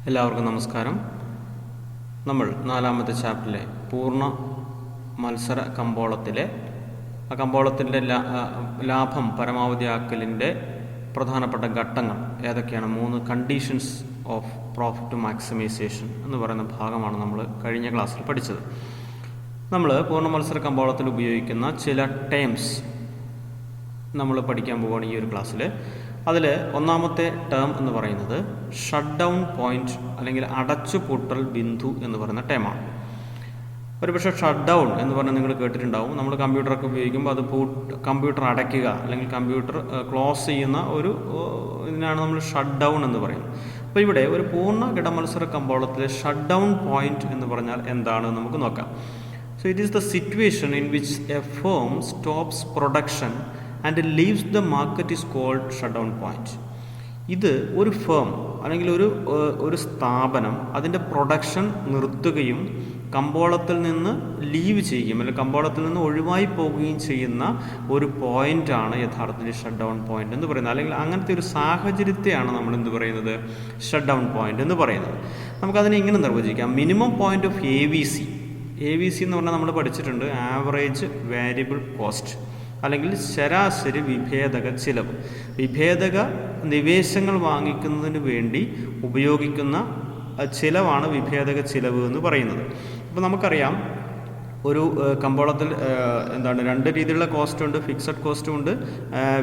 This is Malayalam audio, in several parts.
എല്ലാവർക്കും നമസ്കാരം. നമ്മൾ 4ാമത്തെ ചാപ്റ്ററിലെ പൂർണ്ണ മത്സര കമ്പോളത്തിലെ കമ്പോളത്തിൻ്റെ ലാഭം പരമാവധിയാക്കലിൻ്റെ പ്രധാനപ്പെട്ട ഘട്ടങ്ങൾ ഏതൊക്കെയാണ്, 3 കണ്ടീഷൻസ് ഓഫ് പ്രോഫിറ്റ് മാക്സിമൈസേഷൻ എന്ന് പറയുന്ന ഭാഗമാണ് നമ്മൾ കഴിഞ്ഞ ക്ലാസ്സിൽ പഠിച്ചത്. നമ്മൾ പൂർണ്ണ മത്സര കമ്പോളത്തിൽ ഉപയോഗിക്കുന്ന ചില ടേംസ് നമ്മൾ പഠിക്കാൻ പോവുകയാണ് ഈ ഒരു ക്ലാസ്സിൽ. അതിൽ ഒന്നാമത്തെ ടേം എന്ന് പറയുന്നത് ഷട്ട് ഡൗൺ പോയിന്റ് അല്ലെങ്കിൽ അടച്ചുപൂട്ടൽ ബിന്ദു എന്ന് പറയുന്ന ടേമാണ്. ഒരുപക്ഷെ ഷട്ട് ഡൗൺ എന്ന് പറഞ്ഞാൽ നിങ്ങൾ കേട്ടിട്ടുണ്ടാവും. നമ്മൾ കമ്പ്യൂട്ടറൊക്കെ ഉപയോഗിക്കുമ്പോൾ അത് കമ്പ്യൂട്ടർ അടയ്ക്കുക അല്ലെങ്കിൽ കമ്പ്യൂട്ടർ ക്ലോസ് ചെയ്യുന്ന ഒരു ഇതിനാണ് നമ്മൾ ഷട്ട് ഡൗൺ എന്ന് പറയുന്നത്. അപ്പോൾ ഇവിടെ ഒരു പൂർണ്ണ കിടമത്സര കമ്പോളത്തിലെ ഷട്ട് ഡൗൺ പോയിന്റ് എന്ന് പറഞ്ഞാൽ എന്താണെന്ന് നമുക്ക് നോക്കാം. So it is the situation in which a firm stops production and leaves the market is called shut down point. ഇത് ഒരു ഫേം അല്ലെങ്കിൽ ഒരു സ്ഥാപനം അതിൻ്റെ പ്രൊഡക്ഷൻ നിർത്തുകയും കമ്പോളത്തിൽ നിന്ന് ലീവ് ചെയ്യുകയും അല്ലെങ്കിൽ കമ്പോളത്തിൽ നിന്ന് ഒഴിവായി പോവുകയും ചെയ്യുന്ന ഒരു പോയിൻ്റാണ് യഥാർത്ഥത്തിൽ ഷട്ട് ഡൗൺ പോയിന്റ് എന്ന് പറയുന്നത്. അല്ലെങ്കിൽ അങ്ങനത്തെ ഒരു സാഹചര്യത്തെയാണ് നമ്മൾ എന്ത് പറയുന്നത്, ഷട്ട് ഡൗൺ പോയിന്റ് എന്ന് പറയുന്നത്. നമുക്കതിനെ ഇങ്ങനെ നിർവചിക്കാം: മിനിമം പോയിന്റ് ഓഫ് AVC എന്ന് പറഞ്ഞാൽ നമ്മൾ പഠിച്ചിട്ടുണ്ട്, ആവറേജ് വേരിയബിൾ കോസ്റ്റ് അല്ലെങ്കിൽ ശരാശരി വിഭേദക ചിലവ്. വിഭേദക നിവേശങ്ങൾ വാങ്ങിക്കുന്നതിന് വേണ്ടി ഉപയോഗിക്കുന്ന ചിലവാണ് വിഭേദക ചിലവ് എന്ന് പറയുന്നത്. അപ്പോൾ നമുക്കറിയാം ഒരു കമ്പോളത്തിൽ രണ്ട് രീതിയിലുള്ള കോസ്റ്റ് ഉണ്ട്. ഫിക്സഡ് കോസ്റ്റും ഉണ്ട്,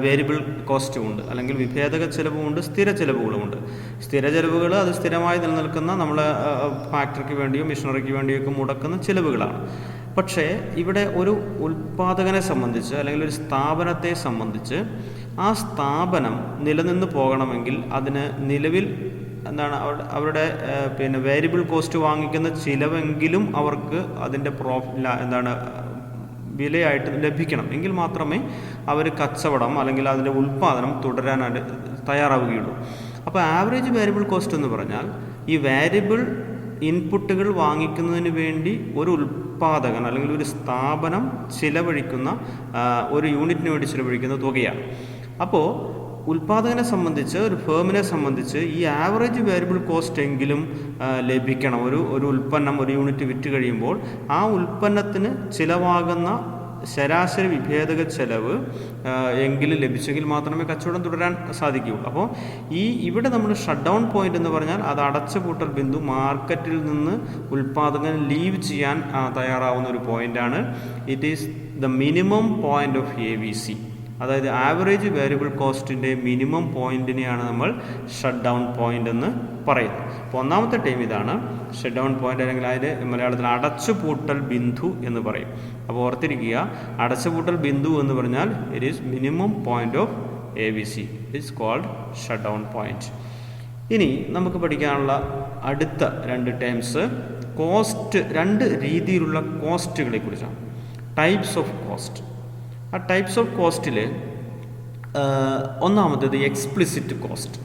വേരിയബിൾ കോസ്റ്റും ഉണ്ട്, അല്ലെങ്കിൽ വിഭേദക ചിലവുമുണ്ട്, സ്ഥിര ചിലവുകളുമുണ്ട്. സ്ഥിര ചിലവുകൾ അത് സ്ഥിരമായി നിലനിൽക്കുന്ന നമ്മളെ ഫാക്ടറിക്ക് വേണ്ടിയോ മെഷീനറിക്ക് വേണ്ടിയോ ഒക്കെ മുടക്കുന്ന ചിലവുകളാണ്. പക്ഷേ ഇവിടെ ഒരു ഉൽപ്പാദകനെ സംബന്ധിച്ച് അല്ലെങ്കിൽ ഒരു സ്ഥാപനത്തെ സംബന്ധിച്ച് ആ സ്ഥാപനം നിലനിന്ന് പോകണമെങ്കിൽ അതിന് നിലവിൽ അവരുടെ വേരിയബിൾ കോസ്റ്റ് വാങ്ങിക്കുന്ന ചിലവെങ്കിലും അവർക്ക് അതിൻ്റെ വിലയായിട്ട് ലഭിക്കണം. എങ്കിൽ മാത്രമേ അവർ കച്ചവടം അല്ലെങ്കിൽ അതിൻ്റെ ഉൽപ്പാദനം തുടരാനായിട്ട് തയ്യാറാവുകയുള്ളൂ. അപ്പോൾ ആവറേജ് വേരിയബിൾ കോസ്റ്റ് എന്ന് പറഞ്ഞാൽ ഈ വേരിയബിൾ ഇൻപുട്ടുകൾ വാങ്ങിക്കുന്നതിന് വേണ്ടി ഒരു ഉൽപ്പാദകൻ അല്ലെങ്കിൽ ഒരു സ്ഥാപനം ചിലവഴിക്കുന്ന ഒരു യൂണിറ്റിന് വേണ്ടി ചിലവഴിക്കുന്ന തുകയാണ്. അപ്പോൾ ഉൽപ്പാദകനെ സംബന്ധിച്ച്, ഒരു ഫേമിനെ സംബന്ധിച്ച് ഈ ആവറേജ് വേരിയബിൾ കോസ്റ്റ് എങ്കിലും ലഭിക്കണം. ഒരു ഉൽപ്പന്നം ഒരു യൂണിറ്റ് വിറ്റ് കഴിയുമ്പോൾ ആ ഉൽപ്പന്നത്തിന് ചിലവാകുന്ന ശരാശരി വിഭേദക ചെലവ് എങ്കിലും ലഭിച്ചെങ്കിൽ മാത്രമേ കച്ചവടം തുടരാൻ സാധിക്കുകയുള്ളൂ. അപ്പോൾ ഇവിടെ നമ്മൾ ഷട്ട് ഡൗൺ പോയിന്റ് എന്ന് പറഞ്ഞാൽ അത് അടച്ചുപൂട്ടൽ ബിന്ദു, മാർക്കറ്റിൽ നിന്ന് ഉൽപ്പാദകൻ ലീവ് ചെയ്യാൻ തയ്യാറാവുന്ന ഒരു പോയിന്റാണ്. It is the minimum point of AVC, അതായത് ആവറേജ് വേരിയബിൾ കോസ്റ്റിൻ്റെ മിനിമം പോയിന്റിനെയാണ് നമ്മൾ ഷട്ട് ഡൗൺ പോയിന്റ് എന്ന് പറയുന്നത്. അപ്പോൾ ഒന്നാമത്തെ ടൈം ഇതാണ് ഷട്ട് ഡൗൺ പോയിന്റ്, അല്ലെങ്കിൽ അതിന് മലയാളത്തിൽ അടച്ചുപൂട്ടൽ ബിന്ദു എന്ന് പറയും. അപ്പോൾ ഓർത്തിരിക്കുക, അടച്ചുപൂട്ടൽ ബിന്ദു എന്ന് പറഞ്ഞാൽ it is minimum point of AVC, it's called shut down point. ഇനി നമുക്ക് പഠിക്കാനുള്ള അടുത്ത 2 ടേംസ് കോസ്റ്റ്, 2 രീതിയിലുള്ള കോസ്റ്റുകളെ കുറിച്ചാണ്. Types of cost. ആ ടൈപ്സ് ഓഫ് കോസ്റ്റിൽ ഒന്നാമത്തേത് എക്സ്പ്ലിസിറ്റ് കോസ്റ്റ്.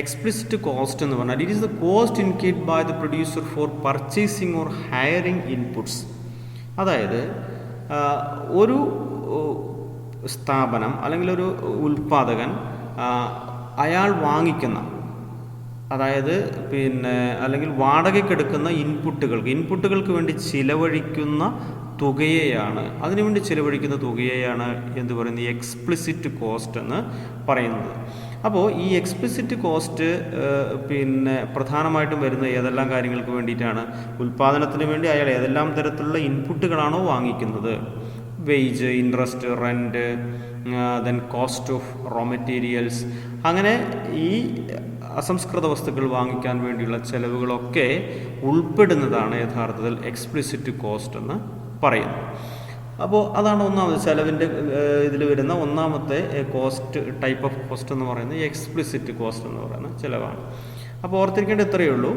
എക്സ്പ്ലിസിറ്റ് കോസ്റ്റ് എന്ന് പറഞ്ഞാൽ it is the cost incurred by the producer for purchasing or hiring inputs. അതായത് ഒരു സ്ഥാപനം അല്ലെങ്കിൽ ഒരു ഉൽപ്പാദകൻ അയാൾ വാങ്ങിക്കുന്ന, അതായത് അല്ലെങ്കിൽ വാടകയ്ക്കെടുക്കുന്ന ഇൻപുട്ടുകൾക്ക് വേണ്ടി ചിലവഴിക്കുന്ന അതിനുവേണ്ടി ചിലവഴിക്കുന്ന തുകയെയാണ് എന്ത് പറയുന്നത്, എക്സ്പ്ലിസിറ്റ് കോസ്റ്റ് എന്ന് പറയുന്നത്. അപ്പോൾ ഈ എക്സ്പ്ലിസിറ്റ് കോസ്റ്റ് പ്രധാനമായിട്ടും വരുന്ന ഏതെല്ലാം കാര്യങ്ങൾക്ക് വേണ്ടിയിട്ടാണ്? ഉൽപ്പാദനത്തിന് വേണ്ടി അയാൾ ഏതെല്ലാം തരത്തിലുള്ള ഇൻപുട്ടുകളാണോ വാങ്ങിക്കുന്നത്, wage, interest, rent, then cost of raw materials, അങ്ങനെ ഈ അസംസ്കൃത വസ്തുക്കൾ വാങ്ങിക്കാൻ വേണ്ടിയുള്ള ചെലവുകളൊക്കെ ഉൾപ്പെടുന്നതാണ് യഥാർത്ഥത്തിൽ എക്സ്പ്ലിസിറ്റ് കോസ്റ്റ് എന്ന് പറയുന്നു. അപ്പോൾ അതാണ് ഒന്നാമത് ചെലവിൻ്റെ ഇതിൽ വരുന്ന ഒന്നാമത്തെ കോസ്റ്റ്, ടൈപ്പ് ഓഫ് കോസ്റ്റ് എന്ന് പറയുന്നത് എക്സ്പ്ലിസിറ്റ് കോസ്റ്റ് എന്ന് പറയുന്ന ചിലവാണ്. അപ്പോൾ ഓർത്തിരിക്കേണ്ട ഇത്രയേ ഉള്ളൂ,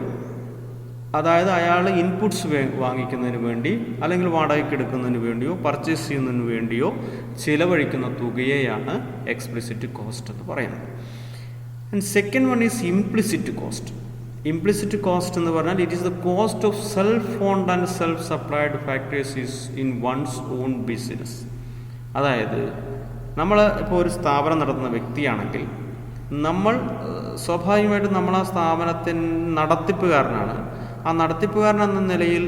അതായത് അയാൾ ഇൻപുട്സ് വാങ്ങിക്കുന്നതിന് വേണ്ടി അല്ലെങ്കിൽ വാടകയ്ക്ക് എടുക്കുന്നതിന് വേണ്ടിയോ പർച്ചേസ് ചെയ്യുന്നതിന് വേണ്ടിയോ ചിലവഴിക്കുന്ന തുകയെയാണ് എക്സ്പ്ലിസിറ്റ് കോസ്റ്റ് എന്ന് പറയുന്നത്. And second one is implicit cost. Implicit cost എന്ന് പറഞ്ഞാൽ it is the cost of self owned and self supplied factories in one's own business. അതായത് നമ്മൾ ഇപ്പോൾ ഒരു സ്ഥാപനം നടത്തുന്ന വ്യക്തിയാണെങ്കിൽ നമ്മൾ സ്വാഭാവികമായിട്ടും നമ്മൾ ആ സ്ഥാപനത്തിന് നടത്തിപ്പുകാരനാണ്. ആ നടത്തിപ്പുകാരൻ എന്ന നിലയിൽ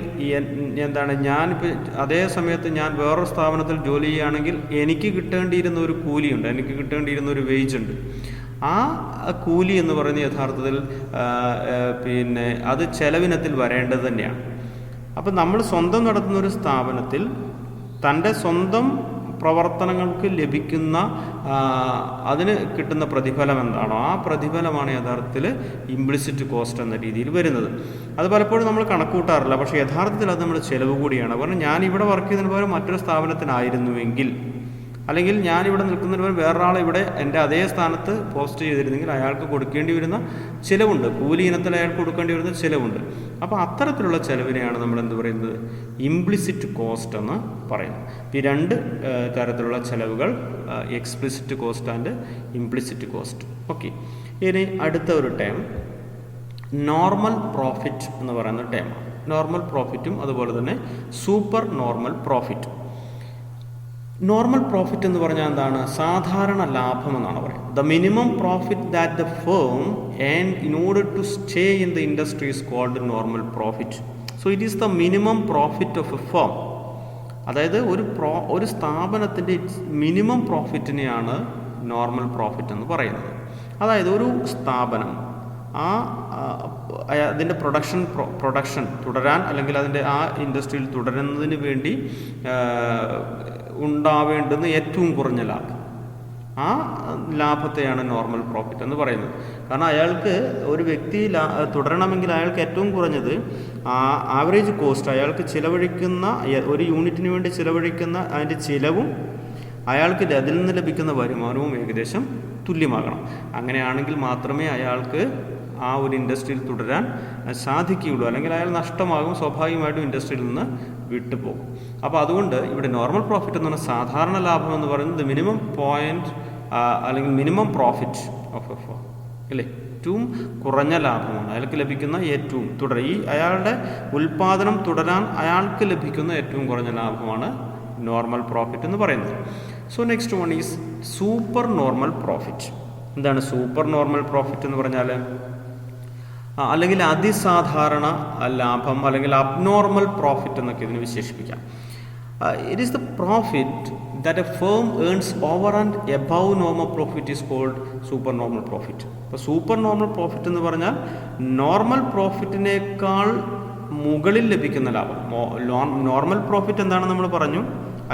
എന്താണ്, ഞാനിപ്പോൾ അതേ സമയത്ത് ഞാൻ വേറൊരു സ്ഥാപനത്തിൽ ജോലി ചെയ്യുകയാണെങ്കിൽ എനിക്ക് കിട്ടേണ്ടിയിരുന്ന ഒരു കൂലിയുണ്ട്, എനിക്ക് കിട്ടേണ്ടിയിരുന്ന ഒരു വേജ് ഉണ്ട്. ആ കൂലി എന്ന് പറയുന്നത് യഥാർത്ഥത്തിൽ അത് ചെലവിനത്തിൽ വരേണ്ടത് തന്നെയാണ്. അപ്പം നമ്മൾ സ്വന്തം നടത്തുന്ന ഒരു സ്ഥാപനത്തിൽ തൻ്റെ സ്വന്തം പ്രവർത്തനങ്ങൾക്ക് ലഭിക്കുന്ന അതിന് കിട്ടുന്ന പ്രതിഫലം എന്താണോ ആ പ്രതിഫലമാണ് യഥാർത്ഥത്തിൽ ഇംപ്ലിസിറ്റ് കോസ്റ്റ് എന്ന രീതിയിൽ വരുന്നത്. അത് പലപ്പോഴും നമ്മൾ കണക്കൂട്ടാറില്ല, പക്ഷേ യഥാർത്ഥത്തിൽ അത് നമ്മുടെ ചിലവ് കൂടിയാണ്. കാരണം ഞാൻ ഇവിടെ വർക്ക് ചെയ്യുന്നതിന് പകരം മറ്റൊരു സ്ഥാപനത്തിനായിരുന്നുവെങ്കിൽ, അല്ലെങ്കിൽ ഞാനിവിടെ നിൽക്കുന്നതിന് പകരം വേറൊരാളെ ഇവിടെ എൻ്റെ അതേ സ്ഥാനത്ത് പോസ്റ്റ് ചെയ്തിരുന്നെങ്കിൽ അയാൾക്ക് കൊടുക്കേണ്ടി വരുന്ന ചിലവുണ്ട്, കൂലി ഇനത്തിൽ അയാൾക്ക് കൊടുക്കേണ്ടി വരുന്ന ചിലവുണ്ട്. അപ്പോൾ അത്തരത്തിലുള്ള ചിലവിനെയാണ് നമ്മൾ എന്ത് പറയുന്നത്, ഇംപ്ലിസിറ്റ് കോസ്റ്റ് എന്ന് പറയുന്നത്. ഈ രണ്ട് തരത്തിലുള്ള ചിലവുകൾ, explicit cost and implicit cost. Okay, ഇനി അടുത്ത ഒരു ടേം നോർമൽ പ്രോഫിറ്റ് എന്ന് പറയുന്ന ടേമാണ്. നോർമൽ പ്രോഫിറ്റും അതുപോലെ തന്നെ super normal profit. Normal profit എന്ന് പറഞ്ഞാൽ എന്താണ്, സാധാരണ ലാഭം എന്നാണ് പറയുന്നത്. The minimum profit that the firm and in order to stay in the industry is called normal profit. So it is the minimum profit of a firm. അതായത് ഒരു സ്ഥാപനത്തിൻ്റെ മിനിമം പ്രോഫിറ്റിനെയാണ് നോർമൽ പ്രോഫിറ്റ് എന്ന് പറയുന്നത്. അതായത് ഒരു സ്ഥാപനം അതിൻ്റെ പ്രൊഡക്ഷൻ തുടരാൻ, അല്ലെങ്കിൽ അതിൻ്റെ ആ ഇൻഡസ്ട്രിയിൽ തുടരുന്നതിന് വേണ്ടി ഉണ്ടാവേണ്ടുന്ന ഏറ്റവും കുറഞ്ഞ ലാഭം, ആ ലാഭത്തെയാണ് നോർമൽ പ്രോഫിറ്റ് എന്ന് പറയുന്നത്. കാരണം അയാൾക്ക് ഒരു വ്യക്തി തുടരണമെങ്കിൽ അയാൾക്ക് ഏറ്റവും കുറഞ്ഞത് ആവറേജ് കോസ്റ്റ്, അയാൾക്ക് ചിലവഴിക്കുന്ന ഒരു യൂണിറ്റിന് വേണ്ടി ചിലവഴിക്കുന്ന അതിൻ്റെ ചിലവും അയാൾക്ക് അതിൽ നിന്ന് ലഭിക്കുന്ന വരുമാനവും ഏകദേശം തുല്യമാകണം. അങ്ങനെയാണെങ്കിൽ മാത്രമേ അയാൾക്ക് ആ ഒരു ഇൻഡസ്ട്രിയിൽ തുടരാൻ സാധിക്കുകയുള്ളൂ. അല്ലെങ്കിൽ അയാൾ നഷ്ടമാകും, സ്വാഭാവികമായിട്ടും ഇൻഡസ്ട്രിയിൽ നിന്ന് വിട്ടുപോകും. അപ്പോൾ അതുകൊണ്ട് ഇവിടെ നോർമൽ പ്രോഫിറ്റ് എന്ന് പറഞ്ഞാൽ സാധാരണ ലാഭം എന്ന് പറയുന്നത് മിനിമം പോയിന്റ് അല്ലെങ്കിൽ minimum profit of a firm അല്ലേ, ഏറ്റവും കുറഞ്ഞ ലാഭമാണ് അയാൾക്ക് ലഭിക്കുന്ന ഏറ്റവും അയാളുടെ ഉൽപ്പാദനം തുടരാൻ അയാൾക്ക് ലഭിക്കുന്ന ഏറ്റവും കുറഞ്ഞ ലാഭമാണ് നോർമൽ പ്രോഫിറ്റ് എന്ന് പറയുന്നത്. So next one is super normal profit. എന്താണ് സൂപ്പർ നോർമൽ പ്രോഫിറ്റ് എന്ന് പറഞ്ഞാൽ? അല്ലെങ്കിൽ അതിസാധാരണ ലാഭം, അല്ലെങ്കിൽ അബ്നോർമൽ പ്രോഫിറ്റ് എന്നൊക്കെ ഇതിന് വിശേഷിപ്പിക്കാം. It is the profit that a firm earns over and above normal profit is called super normal profit. അപ്പോൾ സൂപ്പർ നോർമൽ പ്രോഫിറ്റ് എന്ന് പറഞ്ഞാൽ നോർമൽ പ്രോഫിറ്റിനേക്കാൾ മുകളിൽ ലഭിക്കുന്ന ലാഭം. നോർമൽ പ്രോഫിറ്റ് എന്താണെന്ന് നമ്മൾ പറഞ്ഞു,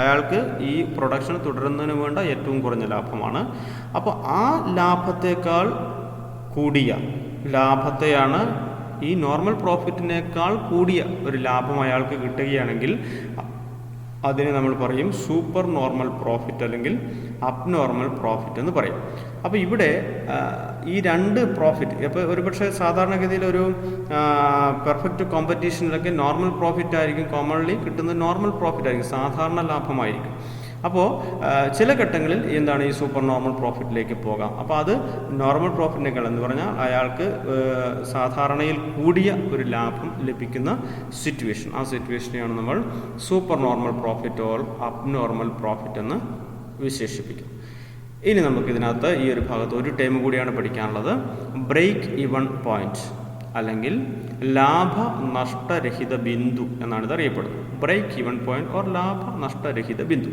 അയാൾക്ക് ഈ പ്രൊഡക്ഷൻ തുടരുന്നതിന് വേണ്ട ഏറ്റവും കുറഞ്ഞ ലാഭമാണ്. അപ്പോൾ ആ ലാഭത്തേക്കാൾ കൂടിയ ലാഭത്തെയാണ്, ഈ നോർമൽ പ്രോഫിറ്റിനേക്കാൾ കൂടിയ ഒരു ലാഭം അയാൾക്ക് കിട്ടുകയാണെങ്കിൽ അതിനെ നമ്മൾ പറയും സൂപ്പർ നോർമൽ പ്രോഫിറ്റ് അല്ലെങ്കിൽ അബ്നോർമൽ പ്രോഫിറ്റ് എന്ന് പറയും. അപ്പോൾ ഇവിടെ ഈ രണ്ട് പ്രോഫിറ്റ്, ഇപ്പോൾ ഒരുപക്ഷെ സാധാരണഗതിയിൽ ഒരു പെർഫെക്റ്റ് കോമ്പറ്റീഷനിലൊക്കെ നോർമൽ പ്രോഫിറ്റ് ആയിരിക്കും കോമൺലി കിട്ടുന്നത്, നോർമൽ പ്രോഫിറ്റ് ആയിരിക്കും, സാധാരണ ലാഭമായിരിക്കും. അപ്പോൾ ചില ഘട്ടങ്ങളിൽ എന്താണ് ഈ സൂപ്പർ നോർമൽ പ്രോഫിറ്റിലേക്ക് പോകാം. അപ്പോൾ അത് നോർമൽ പ്രോഫിറ്റിനേക്കാൾ എന്ന് പറഞ്ഞാൽ അയാൾക്ക് സാധാരണയിൽ കൂടിയ ഒരു ലാഭം ലഭിക്കുന്ന സിറ്റുവേഷൻ, ആ സിറ്റുവേഷനെയാണ് നമ്മൾ super normal profit or abnormal profit എന്ന് വിശേഷിപ്പിക്കും. ഇനി നമുക്കിതിനകത്ത് ഈ ഒരു ഭാഗത്ത് ഒരു ടേം കൂടിയാണ് പഠിക്കാനുള്ളത്, ബ്രേക്ക് ഈവൺ പോയിന്റ് അല്ലെങ്കിൽ ലാഭ നഷ്ടരഹിത ബിന്ദു എന്നാണ് ഇത് അറിയപ്പെടുന്നത്. ബ്രേക്ക് ഈവൺ പോയിന്റ് ഓർ ലാഭ നഷ്ടരഹിത ബിന്ദു.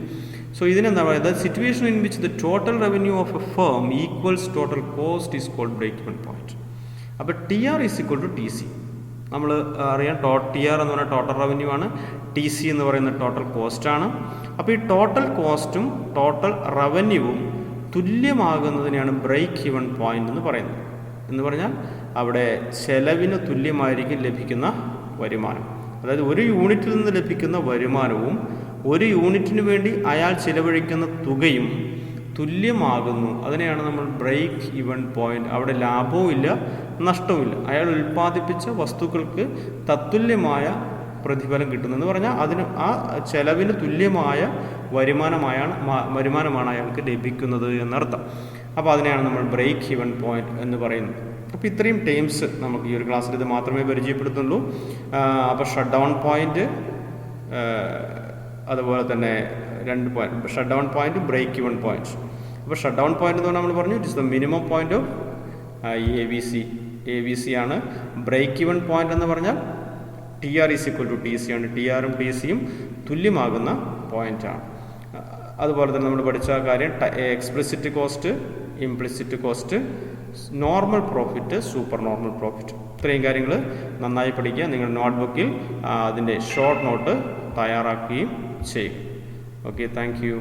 സോ ഇതിനെന്താ പറയുന്നത്, situation in which the total revenue of a firm equals total cost is called break even point. അപ്പോൾ TR is equal to TC. നമ്മൾ അറിയാം TR എന്ന് പറയുന്നത് ടോട്ടൽ റവന്യൂ ആണ്, TC എന്ന് പറയുന്നത് ടോട്ടൽ കോസ്റ്റാണ്. അപ്പോൾ ഈ ടോട്ടൽ കോസ്റ്റും ടോട്ടൽ റവന്യൂവും തുല്യമാകുന്നതിനെയാണ് ബ്രേക്ക് ഈവൺ പോയിന്റ് എന്ന് പറയുന്നത്. എന്ന് പറഞ്ഞാൽ അവിടെ ചെലവിന് തുല്യമായിരിക്കും ലഭിക്കുന്ന വരുമാനം. അതായത് ഒരു യൂണിറ്റിൽ നിന്ന് ലഭിക്കുന്ന വരുമാനവും ഒരു യൂണിറ്റിന് വേണ്ടി അയാൾ ചിലവഴിക്കുന്ന തുകയും തുല്യമാകുന്നു. അതിനെയാണ് നമ്മൾ ബ്രേക്ക് ഈവൺ പോയിന്റ്. അവിടെ ലാഭവും ഇല്ല നഷ്ടവുമില്ല, അയാൾ ഉൽപ്പാദിപ്പിച്ച വസ്തുക്കൾക്ക് തത്തുല്യമായ പ്രതിഫലം കിട്ടുന്നതെന്ന് പറഞ്ഞാൽ അതിന് ആ ചെലവിന് തുല്യമായ വരുമാനമാണ് അയാൾക്ക് ലഭിക്കുന്നത് എന്നർത്ഥം. അപ്പോൾ അതിനെയാണ് നമ്മൾ ബ്രേക്ക് ഈവൺ പോയിന്റ് എന്ന് പറയുന്നത്. അപ്പോൾ ഇത്രയും ടേംസ് നമുക്ക് ഈ ഒരു ക്ലാസ്സിൽ ഇത് മാത്രമേ പരിചയപ്പെടുത്തുള്ളൂ. അപ്പോൾ ഷട്ട് ഡൗൺ പോയിന്റ്, അതുപോലെ തന്നെ രണ്ട് point, shut down point, break even point. അപ്പോൾ ഷട്ട് ഡൗൺ പോയിന്റ് എന്ന് പറഞ്ഞാൽ നമ്മൾ പറഞ്ഞു it is the minimum point of ABC ആണ്. ബ്രേക്ക് ഈവൻ പോയിന്റ് എന്ന് പറഞ്ഞാൽ TR is equal to TC ആണ്. TRും TCയും തുല്യമാകുന്ന പോയിന്റാണ്. അതുപോലെ തന്നെ നമ്മൾ പഠിച്ച കാര്യം explicit cost, implicit cost, normal profit, super normal profit. ഇത്രയും കാര്യങ്ങൾ നന്നായി പഠിക്കുക. നിങ്ങളുടെ നോട്ട്ബുക്കിൽ അതിൻ്റെ ഷോർട്ട് നോട്ട് തയ്യാറാക്കുകയും ചെയ്യും. Okay, thank you.